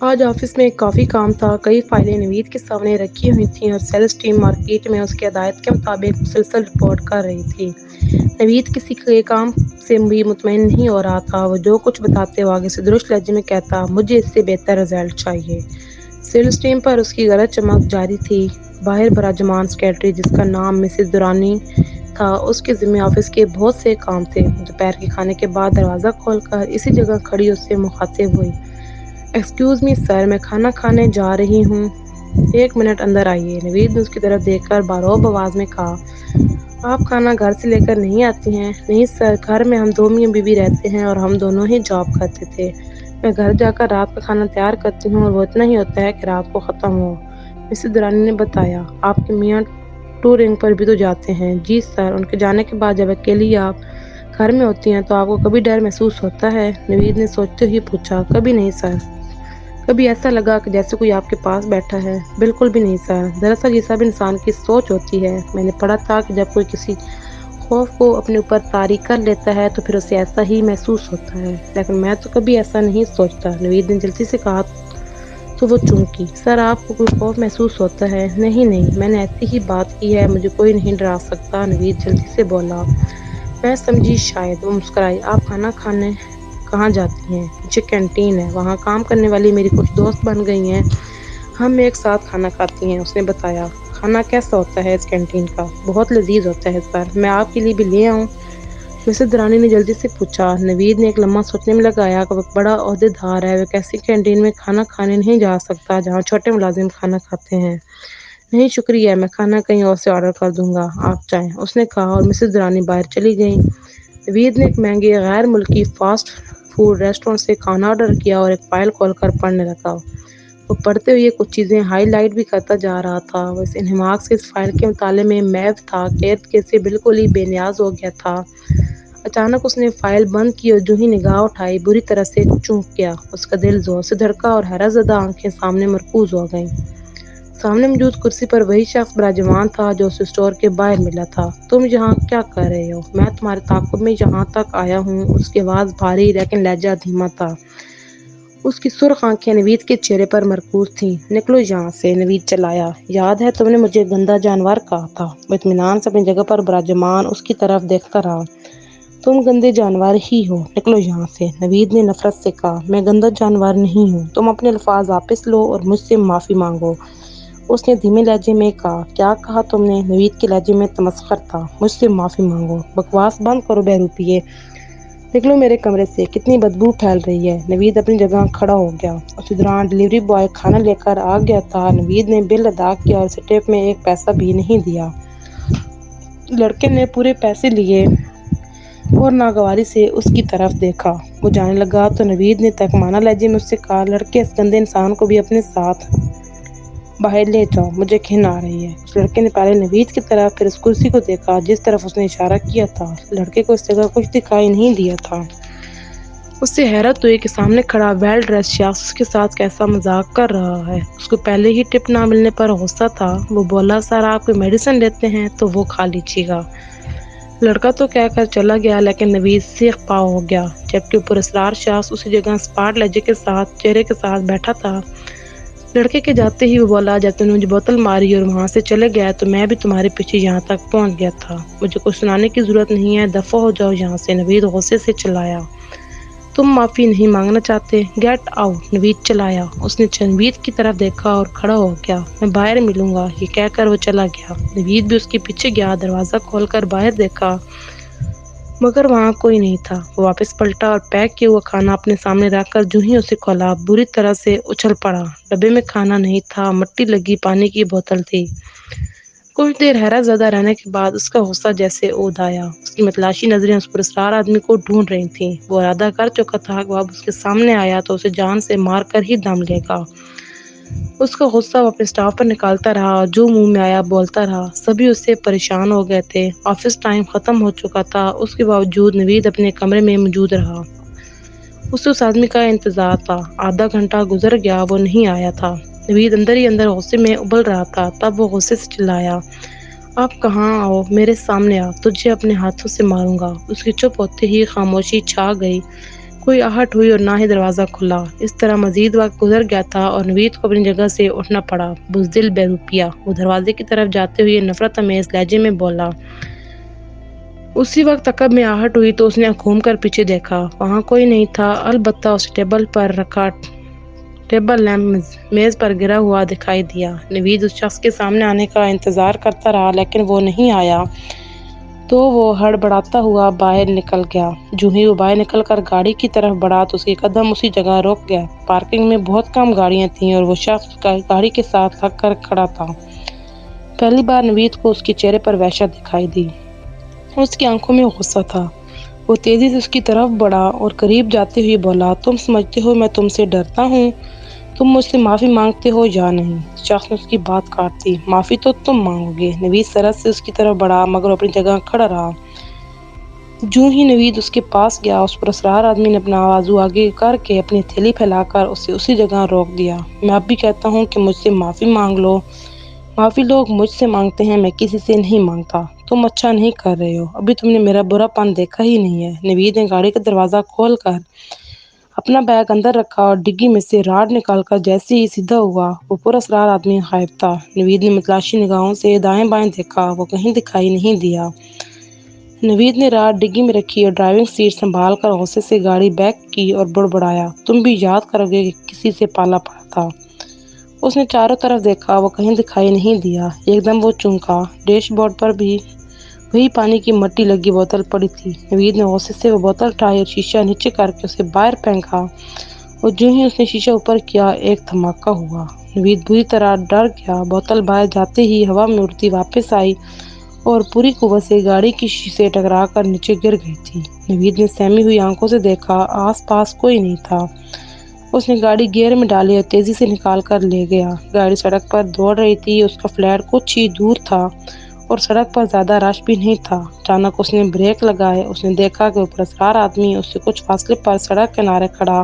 آج آفس میں کافی کام تھا، کئی فائلیں نوید کے سامنے رکھی ہوئی تھیں اور سیلز ٹیم مارکیٹ میں اس کی ہدایت کے مطابق مسلسل رپورٹ کر رہی تھی۔ نوید کسی کے کام سے بھی مطمئن نہیں ہو رہا تھا، وہ جو کچھ بتاتے وہ آگے سے درست لہجے میں کہتا، مجھے اس سے بہتر رزلٹ چاہیے۔ سیلز ٹیم پر اس کی غلط چمک جاری تھی۔ باہر براجمان سیکرٹری جس کا نام مسز درانی تھا، اس کے ذمہ آفس کے بہت سے کام تھے۔ دوپہر کے کھانے کے بعد دروازہ کھول کر اسی جگہ کھڑی اس سے مخاطب ہوئی، ایکسکیوز می سر، میں کھانا کھانے جا رہی ہوں، 1 منٹ اندر آئیے۔ نوید نے اس کی طرف دیکھ کر باروب آواز میں کہا، آپ کھانا گھر سے لے کر نہیں آتی ہیں؟ نہیں سر، گھر میں ہم دو میاں بیوی رہتے ہیں اور ہم دونوں ہی جاب کرتے تھے۔ میں گھر جا کر رات کا کھانا تیار کرتی ہوں اور وہ اتنا ہی ہوتا ہے کہ رات کو ختم ہو۔ مسز درانی نے بتایا، آپ کے میاں ٹورنگ پر بھی تو جاتے ہیں؟ جی سر، ان کے جانے کے بعد جب اکیلی آپ گھر میں ہوتی ہیں تو آپ کو کبھی ڈر محسوس ہوتا ہے؟ نوید نے سوچتے ہوئے پوچھا، کبھی نہیں سر۔ کبھی ایسا لگا کہ جیسے کوئی آپ کے پاس بیٹھا ہے؟ بالکل بھی نہیں سر، دراصل یہ سب انسان کی سوچ ہوتی ہے۔ میں نے پڑھا تھا کہ جب کوئی کسی خوف کو اپنے اوپر طاری کر لیتا ہے تو پھر اسے ایسا ہی محسوس ہوتا ہے، لیکن میں تو کبھی ایسا نہیں سوچتا۔ نوید نے جلدی سے کہا تو وہ چونکی، سر آپ کو کوئی خوف محسوس ہوتا ہے؟ نہیں نہیں، میں نے ایسی ہی بات کی ہے، مجھے کوئی نہیں ڈرا سکتا۔ نوید جلدی سے بولا۔ میں سمجھی شاید۔ وہ مسکرائی، آپ کھانا کھانے کہاں جاتی ہیں؟ پیچھے کینٹین ہے، وہاں کام کرنے والی میری کچھ دوست بن گئی ہیں، ہم ایک ساتھ کھانا کھاتی ہیں۔ اس نے بتایا، کھانا کیسا ہوتا ہے اس کینٹین کا؟ بہت لذیذ ہوتا ہے سر، میں آپ کے لیے بھی لے آؤں؟ مسز درانی نے جلدی سے پوچھا۔ نوید نے ایک لمحہ سوچنے میں لگایا کہ وہ ایک بڑا عہدیدار ہے، وہ ایک ایسی کینٹین میں کھانا کھانے نہیں جا سکتا جہاں چھوٹے ملازم کھانا کھاتے ہیں۔ نہیں شکریہ، میں کھانا کہیں اور سے آرڈر کر دوں گا، آپ چائیں، اس نے کہا اور مسز درانی باہر چلی گئیں۔ نوید نے ایک مہنگے غیر ملکی فاسٹ فوڈ ریسٹورانٹ سے کھانا آرڈر کیا اور ایک فائل کھول کر پڑھنے لگا۔ وہ پڑھتے ہوئے کچھ چیزیں ہائی لائٹ بھی کرتا جا رہا تھا۔ وہ اس انہماک سے اس فائل کے مطالعے میں محو تھا کہ ارد گرد سے بالکل ہی بے نیاز ہو گیا تھا۔ اچانک اس نے فائل بند کی اور جو ہی نگاہ اٹھائی بری طرح سے چونک گیا۔ اس کا دل زور سے دھڑکا اور حیرت زدہ آنکھیں سامنے مرکوز ہو گئیں۔ سامنے موجود کرسی پر وہی شخص براجمان تھا جو اسے اسٹور کے باہر ملا تھا۔ تم یہاں کیا کر رہے ہو؟ میں تمہارے تعاقب میں یہاں تک آیا ہوں۔ اس کی آواز بھاری لیکن لہجہ دھیما تھا۔ اس کی سرخ آنکھیں نوید کے چہرے پر مرکوز تھیں۔ نکلو یہاں سے، نوید چلایا، یاد ہے تم نے مجھے گندا جانور کہا تھا؟ وہ اطمینان سے اپنی جگہ پر براجمان اس کی طرف دیکھتا رہا۔ تم گندے جانور ہی ہو، نکلو یہاں سے، نوید نے نفرت سے کہا۔ میں گندا جانور نہیں ہوں، تم اپنے الفاظ واپس لو اور مجھ سے معافی مانگو، اس نے دھیمے لہجے میں کہا۔ کیا کہا تم نے؟ نوید کے لہجے میں تمسخر تھا۔ مجھ سے معافی مانگو، بکواس بند کرو بہروپیے، نکلو میرے کمرے سے، کتنی بدبو پھیل رہی ہے۔ نوید اپنی جگہ کھڑا ہو گیا۔ اسی دوران ڈلیوری بوائے کھانا لے کر آ گیا تھا۔ نوید نے بل ادا کیا اور اسے ٹپ میں ایک پیسہ بھی نہیں دیا۔ لڑکے نے پورے پیسے لیے اور ناگواری سے اس کی طرف دیکھا۔ وہ جانے لگا تو نوید نے ترکمانہ لہجے میں اس سے کہا، لڑکے، اس گندے انسان کو بھی اپنے ساتھ باہر لے جاؤ، مجھے گھن آ رہی ہے۔ اس لڑکے نے پہلے نوید کی طرف پھر اس کرسی کو دیکھا جس طرف اس نے اشارہ کیا تھا۔ لڑکے کو اس جگہ کچھ دکھائی نہیں دیا تھا۔ اس سے حیرت ہوئی کہ سامنے کھڑا ویل ڈریس شخص اس کے ساتھ کیسا مذاق کر رہا ہے۔ اس کو پہلے ہی ٹپ نہ ملنے پر غصہ تھا۔ وہ بولا، سر آپ کوئی میڈیسن لیتے ہیں تو وہ کھا لیجیے گا۔ لڑکا تو کہہ کر چلا گیا لیکن نوید سیخ پا ہو گیا، جبکہ پراسرار شخص اسی جگہ اسپاٹ لہجے کے ساتھ چہرے کے ساتھ بیٹھا تھا۔ لڑکے کے جاتے ہی وہ بولا، جب تم نے مجھے بوتل ماری اور وہاں سے چلے گئے تو میں بھی تمہارے پیچھے یہاں تک پہنچ گیا تھا۔ مجھے کچھ سنانے کی ضرورت نہیں ہے، دفع ہو جاؤ یہاں سے، نوید غصے سے چلایا۔ تم معافی نہیں مانگنا چاہتے؟ گیٹ آؤٹ، نوید چلایا۔ اس نے نوید کی طرف دیکھا اور کھڑا ہو گیا۔ میں باہر ملوں گا، یہ کہہ کر وہ چلا گیا۔ نوید بھی اس کے پیچھے گیا، دروازہ کھول کر باہر دیکھا مگر وہاں کوئی نہیں تھا۔ وہ واپس پلٹا اور پیک کیا ہوا کھانا اپنے سامنے رکھ کر جو ہی اسے کھولا بری طرح سے اچھل پڑا۔ ڈبے میں کھانا نہیں تھا، مٹی لگی پانی کی بوتل تھی۔ کچھ دیر حیرت زدہ رہنے کے بعد اس کا غصہ جیسے عود آیا۔ اس کی متلاشی نظریں اس پراسرار آدمی کو ڈھونڈ رہی تھیں۔ وہ ارادہ کر چکا تھا کہ وہ اب اس کے سامنے آیا تو اسے جان سے مار کر ہی دم لے گا۔ اس کا غصہ وہ اپنے اسٹاف پر نکالتا رہا اور جو منہ میں آیا بولتا رہا۔ سبھی اس سے پریشان ہو گئے تھے۔ آفس ٹائم ختم ہو چکا تھا، اس کے باوجود نوید اپنے کمرے میں موجود رہا۔ اسے اس آدمی کا انتظار تھا۔ آدھا گھنٹہ گزر گیا، وہ نہیں آیا تھا۔ نوید اندر ہی اندر غصے میں ابل رہا تھا۔ تب وہ غصے سے چلایا، آپ کہاں؟ آؤ میرے سامنے آ، تجھے اپنے ہاتھوں سے ماروں گا۔ اس کی چپ ہوتے ہی خاموشی چھا گئی۔ کوئی آہٹ ہوئی اور نہ ہی دروازہ کھلا۔ اس طرح مزید وقت گزر گیا تھا اور نوید کو اپنی جگہ سے اٹھنا پڑا۔ بزدل بہروپیہ، وہ دروازے کی طرف جاتے ہوئے نفرت آمیز لہجے میں بولا۔ اسی وقت عقب میں آہٹ ہوئی تو اس نے گھوم کر پیچھے دیکھا۔ وہاں کوئی نہیں تھا، البتہ اسے ٹیبل پر رکھا ٹیبل لیمپ میز پر گرا ہوا دکھائی دیا۔ نوید اس شخص کے سامنے آنے کا انتظار کرتا رہا لیکن وہ نہیں آیا تو وہ ہڑبڑاتا ہوا باہر نکل گیا۔ جو ہی وہ باہر نکل کر گاڑی کی طرف بڑھا تو اس کے قدم اسی جگہ رک گئے۔ پارکنگ میں بہت کم گاڑیاں تھیں اور وہ شخص گاڑی کے ساتھ لگ کر کھڑا تھا۔ پہلی بار نوید کو اس کے چہرے پر وحشت دکھائی دی۔ اس کی آنکھوں میں غصہ تھا۔ وہ تیزی سے اس کی طرف بڑھا اور قریب جاتے ہوئے بولا، تم سمجھتے ہو میں تم سے ڈرتا ہوں؟ تم مجھ سے معافی مانگتے ہو یا نہیں؟ شخص نے اس کی بات کاٹ دی۔ معافی تو تم مانگو گے۔ نوید سرعت سے اس کی طرف بڑھا مگر اپنی جگہ کھڑا رہا۔ جو ہی نوید اس کے پاس گیا اس پراسرار آدمی نے اپنا بازو آگے کر کے اپنی تھیلی پھیلا کر اسے اسی جگہ روک دیا۔ میں اب بھی کہتا ہوں کہ مجھ سے معافی مانگ لو۔ معافی لوگ مجھ سے مانگتے ہیں، میں کسی سے نہیں مانگتا۔ تم اچھا نہیں کر رہے ہو، ابھی تم نے میرا برا پن دیکھا ہی نہیں ہے۔ نوید نے گاڑی کا دروازہ کھول کر اپنا بیگ اندر رکھا اور ڈگی میں سے راڈ نکال کر جیسے ہی سیدھا ہوا وہ پراسرار آدمی غائب تھا۔ نوید نے متلاشی نگاہوں سے دائیں بائیں دیکھا، وہ کہیں دکھائی نہیں دیا۔ نوید نے راڈ ڈگی میں رکھی اور ڈرائیونگ سیٹ سنبھال کر غصے سے گاڑی بیک کی اور بڑبڑایا، تم بھی یاد کرو گے کہ کسی سے پالا پڑا تھا۔ اس نے چاروں طرف دیکھا، وہ کہیں دکھائی نہیں دیا۔ ایک دم وہ چونکا، ڈیش بورڈ پر بھی وہی پانی کی مٹی لگی بوتل پڑی تھی۔ نوید نے غصے سے وہ بوتل اٹھائی اور شیشہ نیچے کر کے اسے باہر پھینکا اور جو ہی اس نے شیشہ اوپر کیا ایک دھماکہ ہوا۔ نوید بری طرح ڈر گیا۔ بوتل باہر جاتے ہی ہوا میں اڑتی واپس آئی اور پوری قوت سے گاڑی کی شیشے سے ٹکرا کر نیچے گر گئی تھی۔ نوید نے سہمی ہوئی آنکھوں سے دیکھا، آس پاس کوئی نہیں تھا۔ اس نے گاڑی گیئر میں ڈالی اور تیزی سے نکال کر لے گیا۔ گاڑی سڑک پر دوڑ رہی تھی، اس کا فلیٹ کچھ ہی دور تھا اور سڑک پر زیادہ رش بھی نہیں تھا۔ اچانک اس نے بریک لگائے۔ اس نے دیکھا کہ وہ پراسرار آدمی اس سے کچھ فاصلے پر سڑک کنارے کھڑا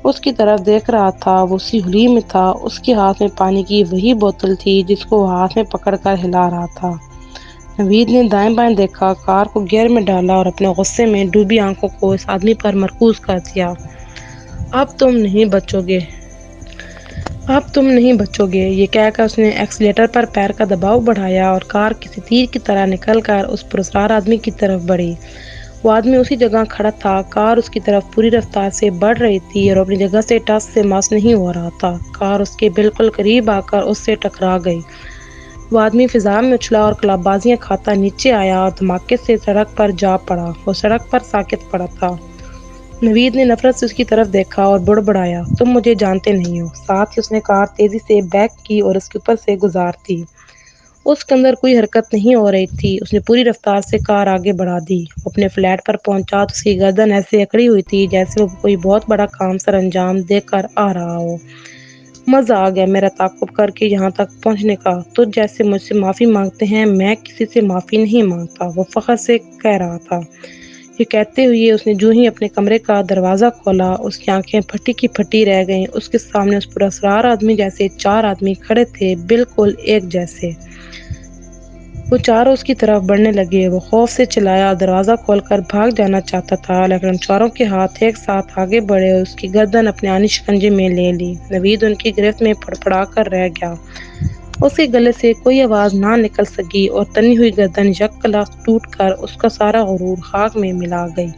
اس کی طرف دیکھ رہا تھا۔ وہ اسی ہولی میں تھا، اس کے ہاتھ میں پانی کی وہی بوتل تھی جس کو وہ ہاتھ میں پکڑ کر ہلا رہا تھا۔ نوید نے دائیں بائیں دیکھا، کار کو گیئر میں ڈالا اور اپنے غصے میں ڈوبی آنکھوں کو اس آدمی پر مرکوز کر دیا۔ اب تم نہیں بچو گے، اب تم نہیں بچو گے، یہ کہہ کر اس نے ایکسیلیٹر پر پیر کا دباؤ بڑھایا اور کار کسی تیر کی طرح نکل کر اس پراسرار آدمی کی طرف بڑھی۔ وہ آدمی اسی جگہ کھڑا تھا۔ کار اس کی طرف پوری رفتار سے بڑھ رہی تھی اور اپنی جگہ سے ٹس سے مس نہیں ہو رہا تھا۔ کار اس کے بالکل قریب آ کر اس سے ٹکرا گئی۔ وہ آدمی فضا میں اچھلا اور کلاب بازیاں کھاتا نیچے آیا اور دھماکے سے سڑک پر جا پڑا۔ وہ سڑک پر ساکت پڑا تھا۔ نوید نے نفرت سے اس کی طرف دیکھا اور بڑبڑایا، تم مجھے جانتے نہیں ہو۔ ساتھ ہی اس نے کار تیزی سے بیک کی اور اس کے اوپر سے گزار دی۔ اس کے اندر کوئی حرکت نہیں ہو رہی تھی۔ اس نے پوری رفتار سے کار آگے بڑھا دی۔ وہ اپنے فلیٹ پر پہنچا تو اس کی گردن ایسے اکڑی ہوئی تھی جیسے وہ کوئی بہت بڑا کام سر انجام دے کر آ رہا ہو۔ مزہ آ گیا میرا تعاقب کر کے یہاں تک پہنچنے کا۔ تجھ جیسے مجھ سے معافی مانگتے ہیں، میں کسی سے معافی نہیں مانگتا، وہ فخر سے کہہ رہا تھا۔ یہ کہتے ہوئے اس نے جو ہی اپنے کمرے کا دروازہ کھولا، اس کی آنکھیں پھٹی کی پھٹی رہ گئیں۔ اس کے سامنے اس پراسرار آدمی جیسے چار آدمی کھڑے تھے، بالکل ایک جیسے۔ وہ چاروں اس کی طرف بڑھنے لگے۔ وہ خوف سے چلایا اور دروازہ کھول کر بھاگ جانا چاہتا تھا لیکن ان چاروں کے ہاتھ ایک ساتھ آگے بڑھے اور اس کی گردن اپنے آنی شکنجے میں لے لی۔ نوید ان کی گرفت میں پھڑپڑا کر رہ گیا۔ اس کے گلے سے کوئی آواز نہ نکل سکی اور تنی ہوئی گردن یک لخت ٹوٹ کر اس کا سارا غرور خاک میں ملا گئی۔